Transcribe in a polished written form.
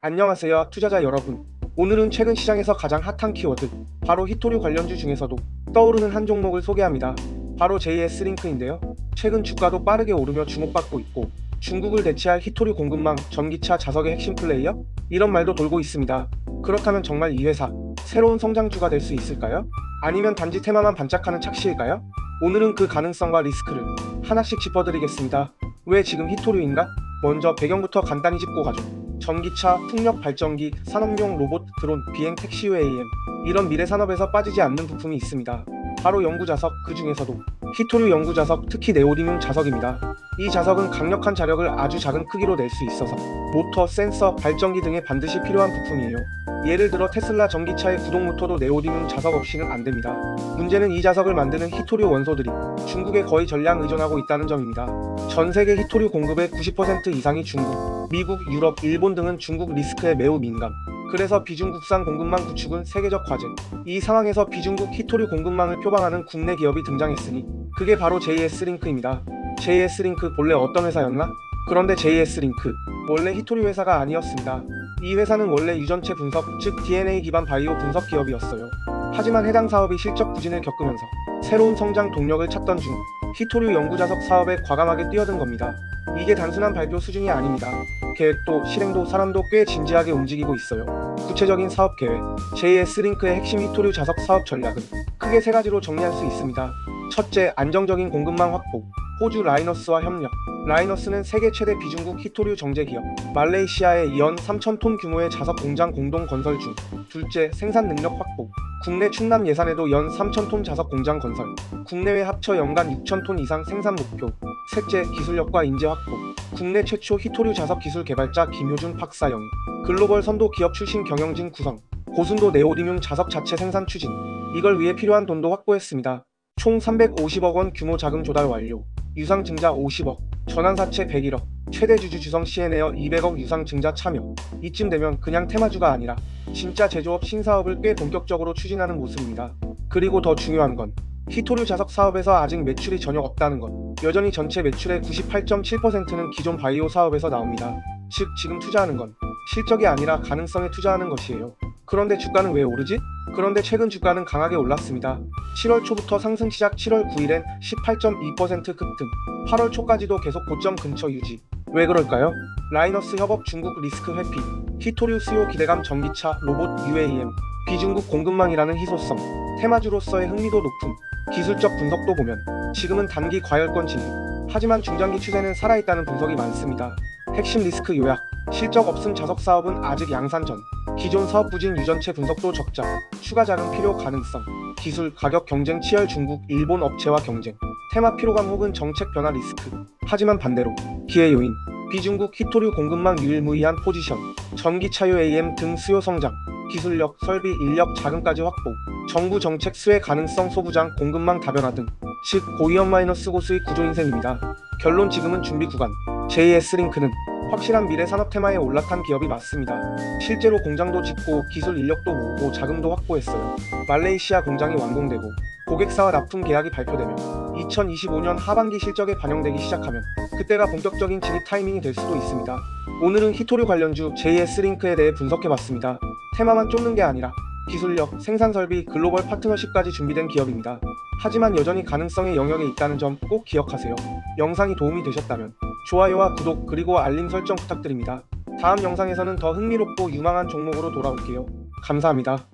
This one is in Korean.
안녕하세요, 투자자 여러분. 오늘은 최근 시장에서 가장 핫한 키워드, 바로 히토류 관련주 중에서도 떠오르는 한 종목을 소개합니다. 바로 JS링크인데요. 최근 주가도 빠르게 오르며 주목받고 있고, 중국을 대체할 히토류 공급망, 전기차 자석의 핵심 플레이어? 이런 말도 돌고 있습니다. 그렇다면 정말 이 회사, 새로운 성장주가 될 수 있을까요? 아니면 단지 테마만 반짝하는 착시일까요? 오늘은 그 가능성과 리스크를 하나씩 짚어드리겠습니다. 왜 지금 히토류인가? 먼저 배경부터 간단히 짚고 가죠. 전기차, 풍력 발전기, 산업용 로봇, 드론, 비행 택시 UAM, 이런 미래 산업에서 빠지지 않는 부품이 있습니다. 바로 연구자석, 그 중에서도 히토류 연구자석, 특히 네오디뮴 자석입니다. 이 자석은 강력한 자력을 아주 작은 크기로 낼 수 있어서 모터, 센서, 발전기 등에 반드시 필요한 부품이에요. 예를 들어 테슬라 전기차의 구동 모터도 네오디뮴 자석 없이는 안됩니다. 문제는 이 자석을 만드는 히토류 원소들이 중국에 거의 전량 의존하고 있다는 점입니다. 전 세계 히토류 공급의 90% 이상이 중국, 미국, 유럽, 일본 등은 중국 리스크에 매우 민감. 그래서 비중국산 공급망 구축은 세계적 과제. 이 상황에서 비중국 히토류 공급망을 표방하는 국내 기업이 등장했으니 그게 바로 JS링크입니다. JS링크 본래 어떤 회사였나? 그런데 JS링크 원래 히토류 회사가 아니었습니다. 이 회사는 원래 유전체 분석, 즉 DNA 기반 바이오 분석 기업이었어요. 하지만 해당 사업이 실적 부진을 겪으면서 새로운 성장 동력을 찾던 중 히토류 연구자석 사업에 과감하게 뛰어든 겁니다. 이게 단순한 발표 수준이 아닙니다. 계획도 실행도 사람도 꽤 진지하게 움직이고 있어요. 구체적인 사업 계획, JS링크의 핵심 히토류 자석 사업 전략은 크게 세 가지로 정리할 수 있습니다. 첫째, 안정적인 공급망 확보. 호주 라이너스와 협력. 라이너스는 세계 최대 비중국 히토류 정제 기업, 말레이시아의 연 3,000톤 규모의 자석 공장 공동 건설 중. 둘째, 생산 능력 확보. 국내 충남 예산에도 연 3,000톤 자석 공장 건설, 국내외 합쳐 연간 6,000톤 이상 생산 목표. 셋째, 기술력과 인재 확보. 국내 최초 히토류 자석 기술 개발자 김효준 박사 영입, 글로벌 선도 기업 출신 경영진 구성, 고순도 네오디뮴 자석 자체 생산 추진. 이걸 위해 필요한 돈도 확보했습니다. 총 350억 원 규모 자금 조달 완료. 유상 증자 50억, 전환사채 101억, 최대 주주 주성 시에내어 200억 유상 증자 참여. 이쯤 되면 그냥 테마주가 아니라 진짜 제조업 신사업을 꽤 본격적으로 추진하는 모습입니다. 그리고 더 중요한 건 히토류 자석 사업에서 아직 매출이 전혀 없다는 것. 여전히 전체 매출의 98.7%는 기존 바이오 사업에서 나옵니다. 즉 지금 투자하는 건 실적이 아니라 가능성에 투자하는 것이에요. 그런데 주가는 왜 오르지? 그런데 최근 주가는 강하게 올랐습니다. 7월 초부터 상승 시작, 7월 9일엔 18.2% 급등, 8월 초까지도 계속 고점 근처 유지. 왜 그럴까요? 라이너스 협업, 중국 리스크 회피, 히토류 수요 기대감, 전기차, 로봇, UAM, 비중국 공급망이라는 희소성, 테마주로서의 흥미도 높음. 기술적 분석도 보면 지금은 단기 과열권 진입, 하지만 중장기 추세는 살아있다는 분석이 많습니다. 핵심 리스크 요약, 실적 없음 자석 사업은 아직 양산 전, 기존 사업 부진 유전체 분석도 적자, 추가 자금 필요 가능성, 기술, 가격 경쟁 치열 중국, 일본 업체와 경쟁, 테마 피로감 혹은 정책 변화 리스크. 하지만 반대로 기회 요인, 비중국 히토류 공급망 유일무이한 포지션, 전기차 UAM 등 수요 성장, 기술력, 설비, 인력, 자금까지 확보, 정부 정책 수혜 가능성, 소부장, 공급망 다변화 등, 즉 고위험 마이너스 고수익 구조 인생입니다. 결론, 지금은 준비 구간. JS링크는 확실한 미래 산업 테마에 올라탄 기업이 맞습니다. 실제로 공장도 짓고 기술 인력도 모으고 자금도 확보했어요. 말레이시아 공장이 완공되고 고객사와 납품 계약이 발표되며 2025년 하반기 실적에 반영되기 시작하면 그때가 본격적인 진입 타이밍이 될 수도 있습니다. 오늘은 히토류 관련주 JS링크에 대해 분석해봤습니다. 테마만 쫓는 게 아니라 기술력, 생산설비, 글로벌 파트너십까지 준비된 기업입니다. 하지만 여전히 가능성의 영역에 있다는 점 꼭 기억하세요. 영상이 도움이 되셨다면 좋아요와 구독 그리고 알림 설정 부탁드립니다. 다음 영상에서는 더 흥미롭고 유망한 종목으로 돌아올게요. 감사합니다.